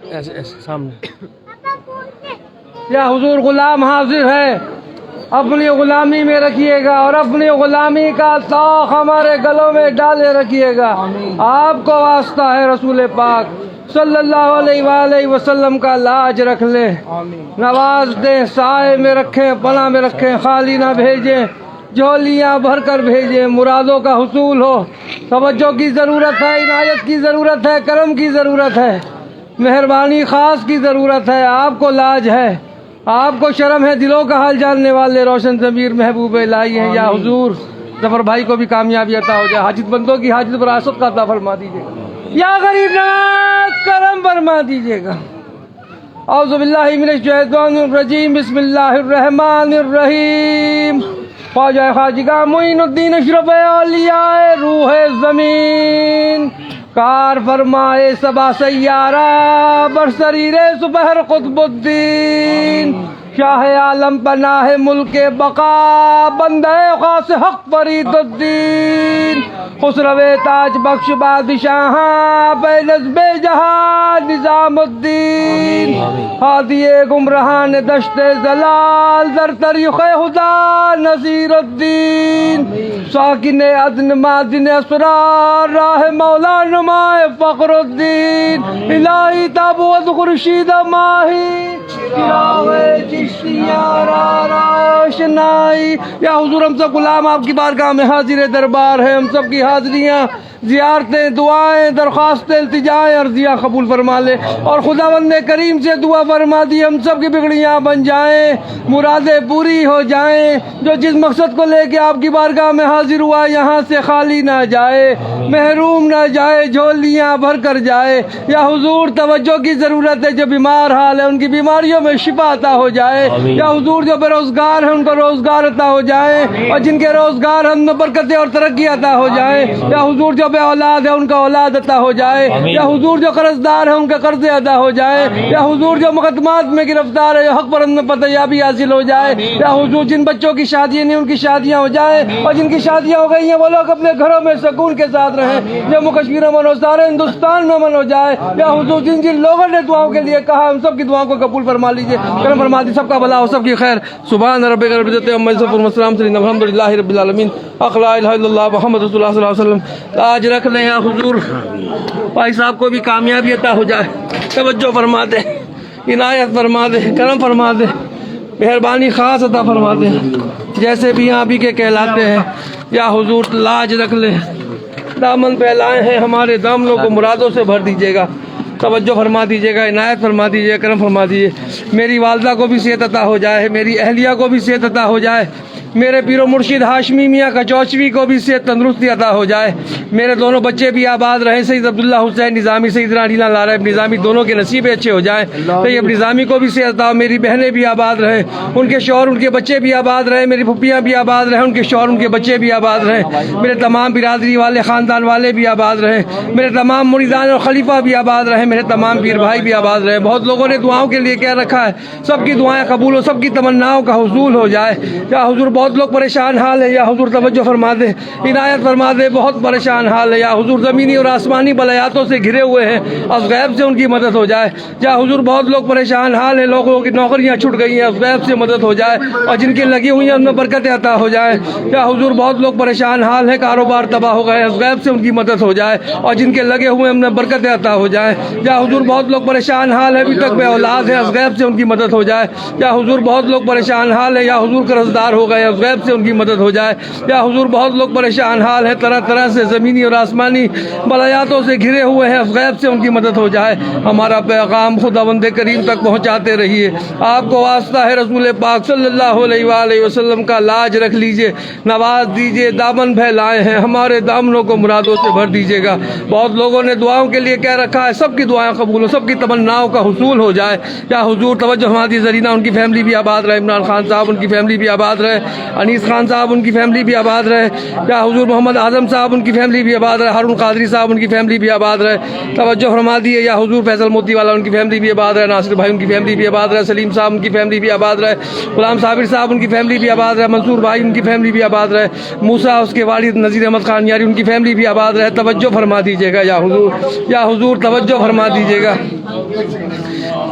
ایسے ایسے سامنے یا حضور غلام حاضر ہے، اپنی غلامی میں رکھیے گا اور اپنی غلامی کا طاق ہمارے گلوں میں ڈالے رکھیے گا۔ آپ کو واسطہ ہے رسول پاک صلی اللہ علیہ وآلہ وسلم کا لاج رکھ لیں، نواز دیں، سائے میں رکھیں، پناہ میں رکھیں، خالی نہ بھیجیں، جھولیاں بھر کر بھیجیں، مرادوں کا حصول ہو۔ توجہ کی ضرورت ہے، عنایت کی ضرورت ہے، کرم کی ضرورت ہے، مہربانی خاص کی ضرورت ہے۔ آپ کو لاج ہے، آپ کو شرم ہے، دلوں کا حال جاننے والے روشن ضمیر محبوب الہی ہیں۔ یا حضور ظفر بھائی کو بھی کامیابی عطا ہو جائے، حاجت بندوں کی حاجت وراثت کا عطا فرما دیجیے گا، یا غریب نواز کرم فرما دیجیے گا۔ اعوذ باللہ من الشیطان الرجیم، بسم اللہ الرحمن الرحیم۔ خواجہ خواجگاہ معین الدین اشرف اولیاء روح زمین، کار فرمائے سبا سیارہ برسریر سپہر قطب الدین، شاہ عالم پناہ ملک بقا بندہ خاص حق فرید الدین، خسرو تاج بخش بادشاہ بے نظم جہاں نظام الدین، ہادی گمراہان دشت زلال در طریق خدا نذیر الدین، ساکن عدن معدن اسرار راہ مولا نمائے فخر الدین، الہی تابوت خورشید ماہی چراغ چشتیاں روشنائی۔ یا حضور ہم سب غلام آپ کی بارگاہ میں حاضر دربار ہیں، ہم سب کی حاضریاں، زیارتیں، دعائیں، درخواستیں، التجائیں، عرضیاں قبول فرما لے اور خداوند کریم سے دعا فرما دی ہم سب کی بگڑیاں بن جائیں، مرادیں پوری ہو جائیں۔ جو جس مقصد کو لے کے آپ کی بارگاہ میں حاضر ہوا یہاں سے خالی نہ جائے، محروم نہ جائے، جھولیاں بھر کر جائے۔ یا حضور توجہ کی ضرورت ہے، جو بیمار حال ہے ان کی بیماریوں میں شفا عطا ہو جائے۔ یا حضور جو بے روزگار ہیں ان کو روزگار عطا ہو جائے، اور جن کے روزگار ہیں ان میں برکتیں اور ترقی عطا ہو جائے۔ یا حضور جو بے اولاد ہے ان کا اولاد عطا ہو جائے۔ یا حضور جو قرض دار ہے ان کے قرضے ادا ہو جائے۔ یا حضور جو مقدمات میں گرفتار ہے حق پر فتحیابی حاصل ہو جائے۔ یا حضور جن بچوں کی شادیاں نہیں ان کی شادیاں ہو جائیں، اور جن کی شادیاں ہو گئی ہیں وہ لوگ اپنے گھروں میں سکون کے ساتھ رہیں، جموں کشمیر میں ہو سارے ہندوستان میں امن ہو جائے۔ یا حضور جن جن لوگوں نے دعاؤں کے لیے کہا ہم سب کی دعاؤں کو قبول فرما لیجیے، کرم فرما دیجیے، سب کا بھلا ہو، سب کی خیر۔ سبحان ربک رب العزت عما یصفون وسلام الحمد للہ رب العالمین۔ لا الہ الا اللہ محمد رسول اللہ صلی اللہ علیہ وسلم۔ آج رکھ لیں یا حضور بھائی صاحب کو بھی کامیابی عطا ہو جائے، توجہ فرما دے، عنایت فرما دے، کرم فرما دے، مہربانی خاص عطا فرما دے، جیسے بھی یہاں بھی کے کہلاتے ہیں۔ یا حضور لاج رکھ لیں، دامن پھیلائے ہیں ہمارے دامنوں کو مرادوں سے بھر دیجیے گا، توجہ فرما دیجیے گا، عنایت فرما دیجیے، کرم فرما دیجیے۔ میری والدہ کو بھی صحت عطا ہو جائے، میری اہلیہ کو بھی صحت عطا ہو جائے، میرے پیر و مرشد ہاشمی میاں کچوچوی کو بھی صحت تندرستی عطا ہو جائے، میرے دونوں بچے بھی آباد رہیں، سید عبداللہ حسین نظامی، سید علی لارب نظامی، دونوں کے نصیبیں اچھے ہو جائیں۔ طیب نظامی کو بھی صحت عطا ہو، میری بہنیں بھی آباد رہیں، ان کے شوہر ان کے بچے بھی آباد رہیں، میری پھپھیاں بھی آباد رہیں، ان کے شوہر ان کے بچے بھی آباد رہیں، میرے تمام برادری والے خاندان والے بھی آباد رہیں، میرے تمام مریدان اور خلیفہ بھی آباد رہیں، میرے تمام پیر بھائی بھی آباد رہیں۔ بہت لوگوں نے دعاؤں کے لیے کہہ رکھا ہے، سب کی دعائیں قبول ہو، سب کی تمناؤں کا حصول ہو جائے۔ یا حضور بہت لوگ پریشان حال ہے، یا حضور توجہ فرما دے، عنایت فرما دے، بہت پریشان حال ہے۔ یا حضور زمینی اور آسمانی بلایاتوں سے گھرے ہوئے ہیں، از غیب سے ان کی مدد ہو جائے۔ یا حضور بہت لوگ پریشان حال ہیں، لوگوں کی نوکریاں چھوٹ گئی ہیں، از غیب سے مدد ہو جائے، اور جن کی لگی ہوئی ہیں ان میں برکتیں عطا ہو جائے۔ یا حضور بہت لوگ پریشان حال ہیں، کاروبار تباہ ہو گئے، از غیب سے ان کی مدد ہو جائے، اور جن کے لگے ہوئے ہیں ان میں برکتیں عطا ہو جائیں۔ یا حضور بہت لوگ پریشان حال ہے، ابھی تک بے اولاد ہے، از غیب سے ان کی مدد ہو جائے۔ یا حضور بہت لوگ پریشان حال ہے، یا حضور قرض دار ہو گئے، از غیب سے ان کی مدد ہو جائے۔ یا حضور بہت لوگ پریشان حال ہے، طرح طرح سے زمینی اور آسمانی بلایاتوں سے گھرے ہوئے ہیں، از غیب سے ان کی مدد ہو جائے۔ ہمارا پیغام خداوند کریم تک پہنچاتے رہیے۔ آپ کو واسطہ ہے رسول پاک صلی اللہ علیہ وآلہ وسلم کا لاج رکھ لیجئے، نواز دیجئے، دامن پھیلائے ہیں ہمارے دامنوں کو مرادوں سے بھر دیجیے گا۔ بہت لوگوں نے دعاؤں کے لیے کہہ رکھا ہے، سب کی دعائیں قبول ہو، سب کی تمناؤں کا حصول ہو جائے۔ یا حضور توجہ ہماری زرینہ ان کی فیملی بھی آباد رہے، عمران خان صاحب ان کی فیملی بھی آباد رہے، انیس خان صاحب ان کی فیملی بھی آباد رہے. یا حضور محمد اعظم صاحب ان کی فیملی بھی آباد رہے. ہارون قادری صاحب ان کی فیملی بھی آباد رہے. توجہ فرما دیے. یا حضور فیصل موتی والا ان کی فیملی بھی آباد رہے. ناصر بھائی ان کی فیملی بھی آباد رہے. سلیم صاحب ان کی فیملی بھی آباد رہے. غلام صابر صاحب ان کی فیملی بھی آباد رہے. منصور بھائی ان کی فیملی بھی آباد رہے. موسیٰ اس کے والد نذیر احمد خان یاری ان کی فیملی بھی آباد رہے. توجہ فرما دیجیے گا. یا حضور توجہ فرما دیجیے گا.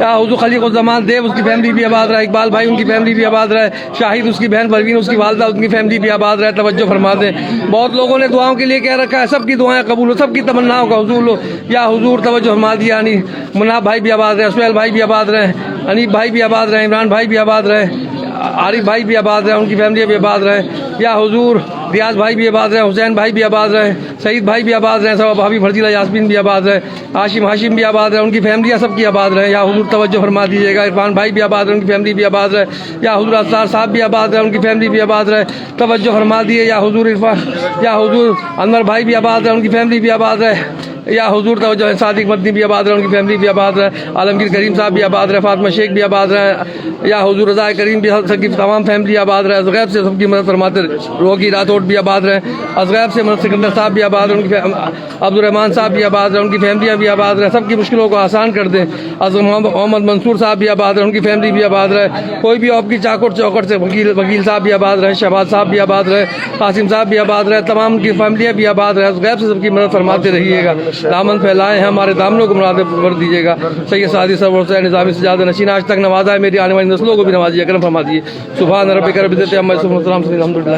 یا حضور خلیق الزمان دیو اس کی فیملی بھی آباد رہے. اقبال بھائی ان کی فیملی بھی آباد رہے. شاہد اس کی بہن پروین اس کی والدہ ان کی فیملی بھی آباد رہے. توجہ فرما دیں. بہت لوگوں نے دعاؤں کے لیے کہہ رکھا ہے. سب کی دعائیں قبول ہو, سب کی تمناؤں کا حصول ہو. یا حضور توجہ فرما دیا. یعنی مناب بھائی بھی آباد رہے. سہیل بھائی بھی آباد رہے. انیب بھائی بھی آباد رہے. عمران بھائی بھی آباد رہے. عارف بھائی بھی آباد رہے. ان کی فیملی بھی آباد رہے. یا حضور ریاض بھائی بھی آباد رہے. حسین بھائی بھی آباد رہے. سعید بھائی بھی آباد رہے. سب بھابھی فرزیلہ یاسمین بھی آباد رہے. ہاشم بھی آباد رہے. ان کی فیملیاں سب کی آباد رہے. یا حضور توجہ فرما دیجیے گا. عرفان بھائی بھی آباد رہے. ان کی فیملی بھی آباد رہے. یا حضور اسرار صاحب بھی آباد رہے. ان کی فیملی بھی آباد رہے. توجہ فرما دیے. یا حضور انور بھائی بھی آباد رہے. ان کی فیملی بھی آباد رہے. یا حضور توجہ. صادق مدنی بھی آباد رہے. ان کی فیملی بھی آباد رہے. عالمگیر کریم صاحب بھی آباد رہے. فاطمہ شیخ بھی آباد رہے. یا حضور رضا کریم بھی سب کی تمام فیملی آباد رہے. از غیب سے سب کی مدد فرماتے روگی راٹھوڑ بھی آباد رہے. از غیب سے سکندر صاحب بھی آباد رہے. ان کی عبدالرحمان صاحب بھی آباد رہے. ان کی فیملیاں بھی آباد رہے. سب کی مشکلوں کو آسان کر دیں. از محمد منصور صاحب بھی آباد رہے. ان کی فیملی بھی آباد رہے. کوئی بھی آپ کی چوکٹ سے وکیل صاحب بھی آباد رہے. شہباز صاحب بھی آباد رہے. قاسم صاحب بھی آباد رہے. تمام کی فیملیاں بھی آباد رہے. از غیب سے سب کی مدد فرماتے رہیے گا. دامن پھیلائے ہیں ہمارے دامنوں کو مراد بھر دیجیے گا. سید سعدی سرور حسین نظامی سجاد نشین آج تک نوازا ہے. میری آنے والی نسلوں کو بھی نوازیے. کرم فرما دیجیے. سبحان ربک رب العزت عما یصفون السلام الحمد للہ.